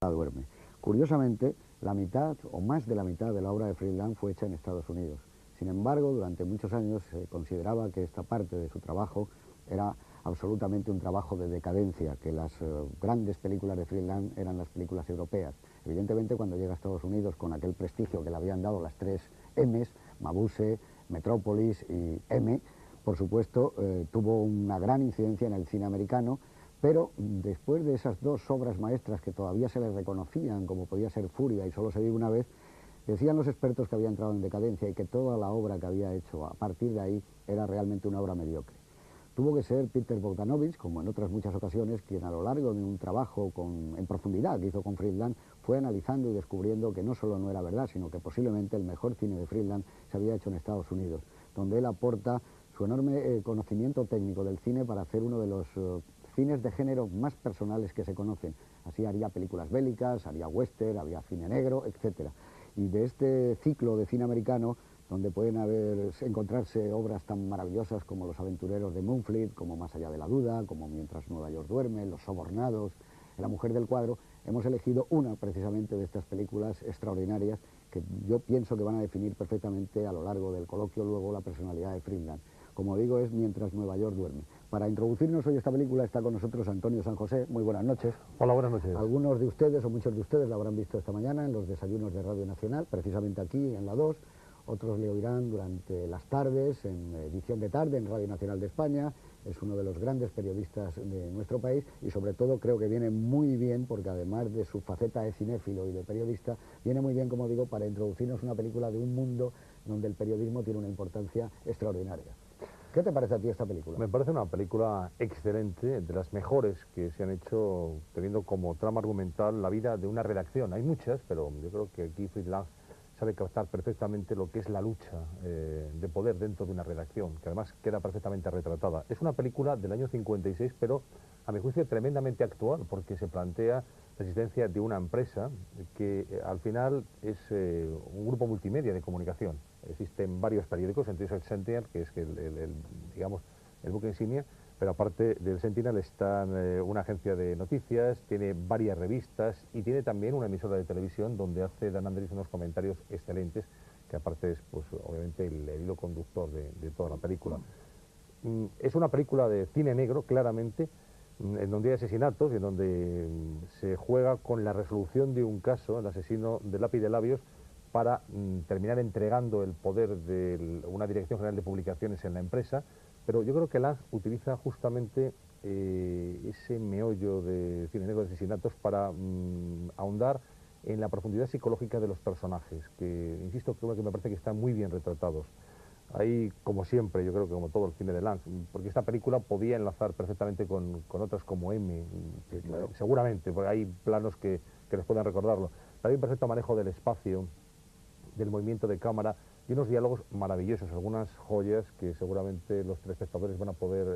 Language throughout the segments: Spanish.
duerme. Curiosamente, la mitad o más de la mitad de la obra de Friedland fue hecha en Estados Unidos. Sin embargo, durante muchos años se consideraba que esta parte de su trabajo era absolutamente un trabajo de decadencia, que las grandes películas de Friedland eran las películas europeas. Evidentemente, cuando llega a Estados Unidos con aquel prestigio que le habían dado las tres M's, Mabuse, Metrópolis y M, por supuesto, tuvo una gran incidencia en el cine americano. Pero después de esas dos obras maestras que todavía se le reconocían, como podía ser Furia y Solo se vive una vez, decían los expertos que había entrado en decadencia y que toda la obra que había hecho a partir de ahí era realmente una obra mediocre. Tuvo que ser Peter Bogdanovich, como en otras muchas ocasiones, quien a lo largo de un trabajo en profundidad que hizo con Friedland, fue analizando y descubriendo que no solo no era verdad, sino que posiblemente el mejor cine de Friedland se había hecho en Estados Unidos, donde él aporta su enorme conocimiento técnico del cine para hacer uno de los cines de género más personales que se conocen. Así haría películas bélicas, haría western, haría cine negro, etc. Y de este ciclo de cine americano, donde pueden encontrarse obras tan maravillosas como Los aventureros de Moonfleet, como Más allá de la duda, como Mientras Nueva York duerme, Los sobornados, La mujer del cuadro, hemos elegido una precisamente de estas películas extraordinarias que yo pienso que van a definir perfectamente a lo largo del coloquio luego la personalidad de Friedland. Como digo, es Mientras Nueva York duerme. Para introducirnos hoy a esta película está con nosotros Antonio San José. Muy buenas noches. Hola, buenas noches. Algunos de ustedes o muchos de ustedes la habrán visto esta mañana en los desayunos de Radio Nacional, precisamente aquí en la 2. Otros le oirán durante las tardes, en edición de tarde, en Radio Nacional de España. Es uno de los grandes periodistas de nuestro país y sobre todo creo que viene muy bien, porque además de su faceta de cinéfilo y de periodista, viene muy bien, como digo, para introducirnos una película de un mundo donde el periodismo tiene una importancia extraordinaria. ¿Qué te parece a ti esta película? Me parece una película excelente, de las mejores que se han hecho, teniendo como trama argumental la vida de una redacción. Hay muchas, pero yo creo que aquí Friedland sabe captar perfectamente lo que es la lucha de poder dentro de una redacción, que además queda perfectamente retratada. Es una película del año 56, pero a mi juicio tremendamente actual, porque se plantea la existencia de una empresa que al final es un grupo multimedia de comunicación. Existen varios periódicos, entre ellos el Sentinel, que es digamos, el buque insignia, pero aparte del Sentinel está una agencia de noticias, tiene varias revistas y tiene también una emisora de televisión donde hace Dan Andrés unos comentarios excelentes, que aparte es, pues, obviamente el hilo conductor de toda la película. Es una película de cine negro, claramente, en donde hay asesinatos y en donde se juega con la resolución de un caso, el asesino de Lápiz de Labios, para terminar entregando el poder de una dirección general de publicaciones en la empresa. Pero yo creo que Lange utiliza justamente ese meollo de cine negro de asesinatos para ahondar en la profundidad psicológica de los personajes, que, insisto, creo que me parece que están muy bien retratados. Ahí, como siempre, yo creo que como todo el cine de Lange, porque esta película podía enlazar perfectamente con otras como M, Sí, claro. seguramente, porque hay planos que les puedan recordarlo. Hay un perfecto manejo del espacio, del movimiento de cámara y unos diálogos maravillosos, algunas joyas que seguramente los telespectadores van a poder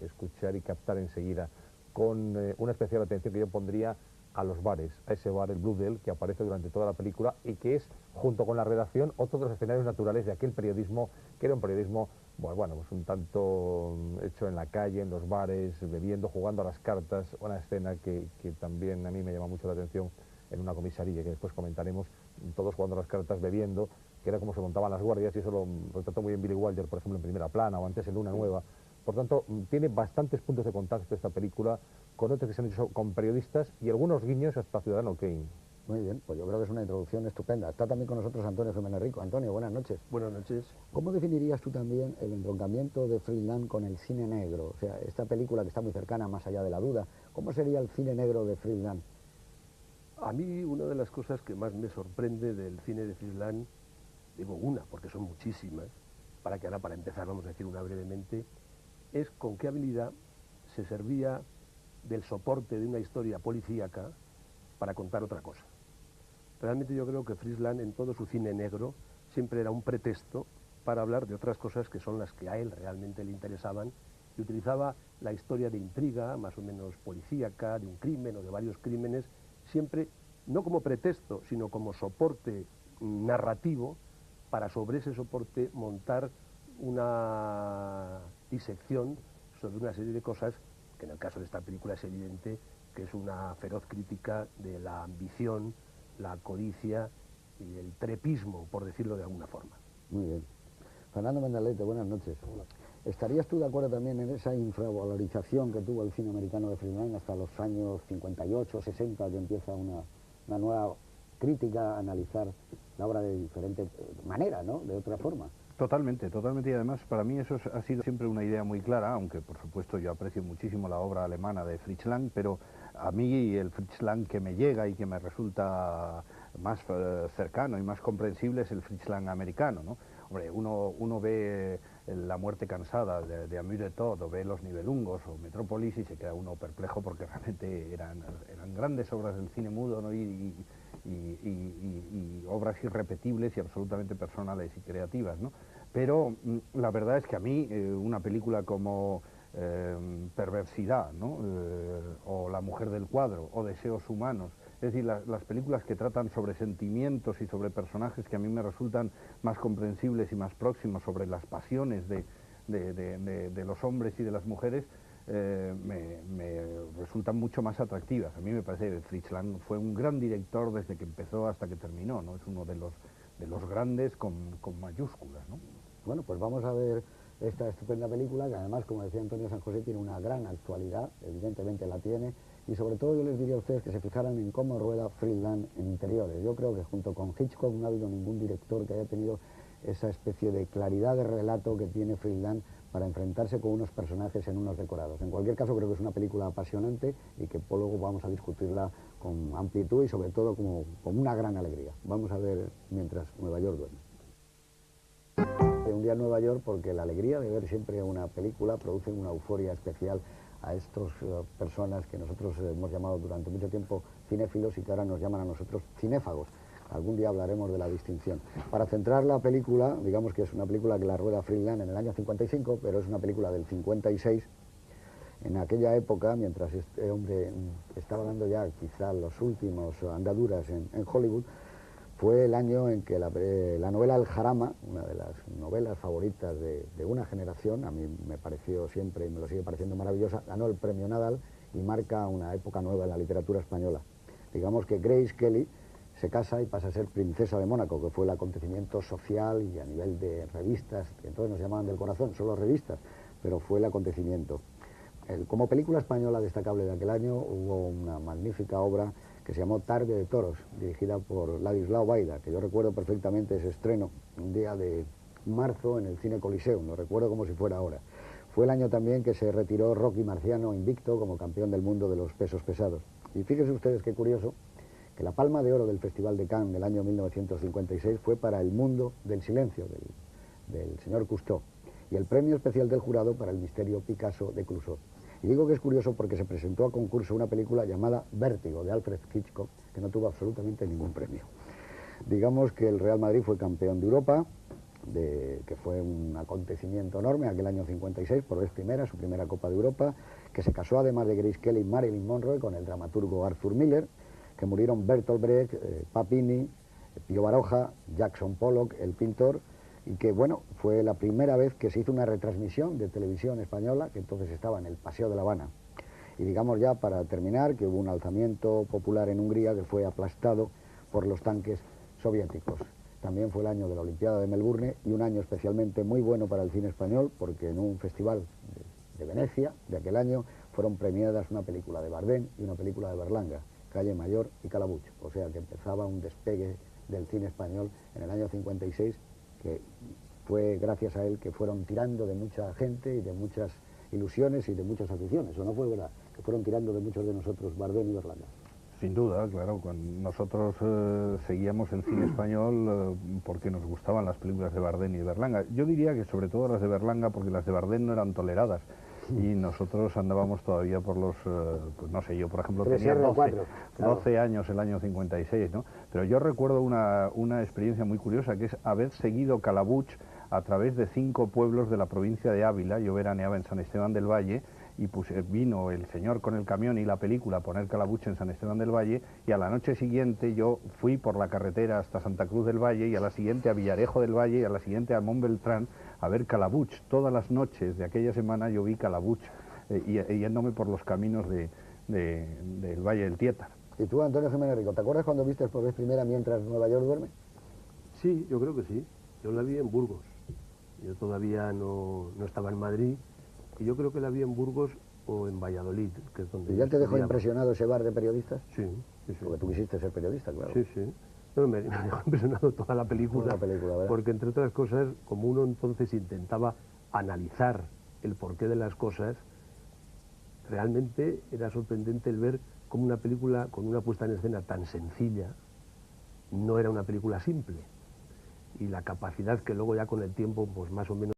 escuchar y captar enseguida, con una especial atención que yo pondría a los bares, a ese bar, el Blue Dell, que aparece durante toda la película y que es, junto con la redacción, otro de los escenarios naturales de aquel periodismo, que era un periodismo, bueno, pues un tanto hecho en la calle, en los bares, bebiendo, jugando a las cartas, una escena que también a mí me llama mucho la atención en una comisaría, que después comentaremos, todos jugando a las cartas, bebiendo, que era como se montaban las guardias, y eso lo retrató muy bien Billy Wilder, por ejemplo, en Primera Plana, o antes en Luna Nueva. Por tanto, tiene bastantes puntos de contacto esta película con otros que se han hecho con periodistas y algunos guiños hasta Ciudadano Kane. Muy bien, pues yo creo que es una introducción estupenda. Está también con nosotros Antonio Jiménez Rico. Antonio, buenas noches. Buenas noches. ¿Cómo definirías tú también el entroncamiento de Friedland con el cine negro? O sea, esta película que está muy cercana, Más allá de la duda, ¿cómo sería el cine negro de Friedland? A mí una de las cosas que más me sorprende del cine de Friedland, digo una, porque son muchísimas, para que ahora para empezar vamos a decir una brevemente, es con qué habilidad se servía del soporte de una historia policíaca para contar otra cosa. Realmente yo creo que Friedland en todo su cine negro siempre era un pretexto para hablar de otras cosas que son las que a él realmente le interesaban, y utilizaba la historia de intriga, más o menos policíaca, de un crimen o de varios crímenes, siempre no como pretexto, sino como soporte narrativo para sobre ese soporte montar una disección sobre una serie de cosas que en el caso de esta película es evidente que es una feroz crítica de la ambición, la codicia y el trepismo, por decirlo de alguna forma. Muy bien. Fernando Mendalete, buenas noches. Hola. ¿Estarías tú de acuerdo también en esa infravalorización que tuvo el cine americano de Friedland hasta los años 58, 60, que empieza una nueva crítica a analizar la obra de diferente manera, ¿no? De otra forma? Totalmente, totalmente, y además para mí eso ha sido siempre una idea muy clara, aunque por supuesto yo aprecio muchísimo la obra alemana de Fritz Lang, pero a mí el Fritz Lang que me llega y que me resulta más cercano y más comprensible es el Fritz Lang americano, ¿no? Hombre, uno ve La muerte cansada de Amus de Todd, o ve Los Nibelungos o Metrópolis y se queda uno perplejo porque realmente eran grandes obras del cine mudo, ¿no? y obras irrepetibles y absolutamente personales y creativas, ¿no? Pero la verdad es que a mí una película como Perversidad, ¿no? O La mujer del cuadro, o Deseos humanos, es decir, las películas que tratan sobre sentimientos y sobre personajes que a mí me resultan más comprensibles y más próximos, sobre las pasiones de los hombres y de las mujeres, me resultan mucho más atractivas. A mí me parece que Fritz Lang fue un gran director desde que empezó hasta que terminó, ¿no? Es uno de los grandes con mayúsculas, ¿no? Bueno, pues vamos a ver esta estupenda película, que además, como decía Antonio San José, tiene una gran actualidad, evidentemente la tiene, y sobre todo yo les diría a ustedes que se fijaran en cómo rueda Fritz Lang en interiores. Yo creo que junto con Hitchcock no ha habido ningún director que haya tenido esa especie de claridad de relato que tiene Fritz Lang para enfrentarse con unos personajes en unos decorados. En cualquier caso, creo que es una película apasionante y que luego vamos a discutirla con amplitud y sobre todo como una gran alegría. Vamos a ver Mientras Nueva York duerme. Un día en Nueva York, porque la alegría de ver siempre una película produce una euforia especial a estas personas que nosotros hemos llamado durante mucho tiempo cinéfilos y que ahora nos llaman a nosotros cinéfagos. Algún día hablaremos de la distinción. Para centrar la película, digamos que es una película que la rueda Fritz Lang en el año 55, pero es una película del 56. En aquella época, mientras este hombre estaba dando ya quizá los últimos andaduras en Hollywood, fue el año en que la novela El Jarama, una de las novelas favoritas de una generación, a mí me pareció siempre y me lo sigue pareciendo maravillosa, ganó el premio Nadal y marca una época nueva en la literatura española. Digamos que Grace Kelly se casa y pasa a ser princesa de Mónaco, que fue el acontecimiento social y a nivel de revistas, que entonces nos llamaban del corazón, solo revistas, pero fue el acontecimiento. Como película española destacable de aquel año hubo una magnífica obra que se llamó Tarde de Toros, dirigida por Ladislao Baida, que yo recuerdo perfectamente ese estreno, un día de marzo en el Cine Coliseum, lo recuerdo como si fuera ahora. Fue el año también que se retiró Rocky Marciano invicto como campeón del mundo de los pesos pesados. Y fíjense ustedes qué curioso, que la Palma de Oro del Festival de Cannes del año 1956 fue para El mundo del silencio, del señor Cousteau, y el premio especial del jurado para El misterio Picasso de Clouseau. Y digo que es curioso porque se presentó a concurso una película llamada Vértigo, de Alfred Hitchcock, que no tuvo absolutamente ningún premio. Digamos que el Real Madrid fue campeón de Europa, que fue un acontecimiento enorme, aquel año 56, por vez primera, su primera Copa de Europa, que se casó además de Grace Kelly, Marilyn Monroe, con el dramaturgo Arthur Miller, que murieron Bertolt Brecht, Papini, Pío Baroja, Jackson Pollock, el pintor, y que, bueno, fue la primera vez que se hizo una retransmisión de televisión española, que entonces estaba en el Paseo de La Habana. Y digamos ya, para terminar, que hubo un alzamiento popular en Hungría que fue aplastado por los tanques soviéticos. También fue el año de la Olimpiada de Melbourne y un año especialmente muy bueno para el cine español, porque en un festival de Venecia de aquel año fueron premiadas una película de Bardem y una película de Berlanga, Calle Mayor y Calabuch. O sea que empezaba un despegue del cine español en el año 56, que fue gracias a él que fueron tirando de mucha gente y de muchas ilusiones y de muchas aficiones, ¿o no fue verdad? Que fueron tirando de muchos de nosotros Bardem y Berlanga. Sin duda, claro, nosotros seguíamos el cine español porque nos gustaban las películas de Bardem y de Berlanga. Yo diría que sobre todo las de Berlanga, porque las de Bardem no eran toleradas. Y nosotros andábamos todavía por los, pues no sé, yo por ejemplo tenía 12 años el año 56, ¿no? Pero yo recuerdo una experiencia muy curiosa, que es haber seguido Calabuch a través de 5 pueblos de la provincia de Ávila. Yo veraneaba en San Esteban del Valle y pues vino el señor con el camión y la película a poner Calabuch en San Esteban del Valle, y a la noche siguiente yo fui por la carretera hasta Santa Cruz del Valle, y a la siguiente a Villarejo del Valle, y a la siguiente a Montbeltrán a ver Calabuch. Todas las noches de aquella semana yo vi Calabuch yéndome por los caminos de del Valle del Tiétar. ¿Y tú, Antonio Jiménez Rico, te acuerdas cuando viste por vez primera Mientras Nueva York duerme? Sí, yo creo que sí. Yo la vi en Burgos. Yo todavía no estaba en Madrid y yo creo que la vi en Burgos o en Valladolid, que es donde ¿Y ya te dejó estudiaba. impresionado ese bar de periodistas? Sí, sí, sí. Porque tú quisiste ser periodista, claro. Sí, sí. No, me dejó impresionado toda la película. Toda la película, ¿verdad? Porque, entre otras cosas, como uno entonces intentaba analizar el porqué de las cosas, realmente era sorprendente el ver cómo una película con una puesta en escena tan sencilla no era una película simple. Y la capacidad que luego ya con el tiempo, pues más o menos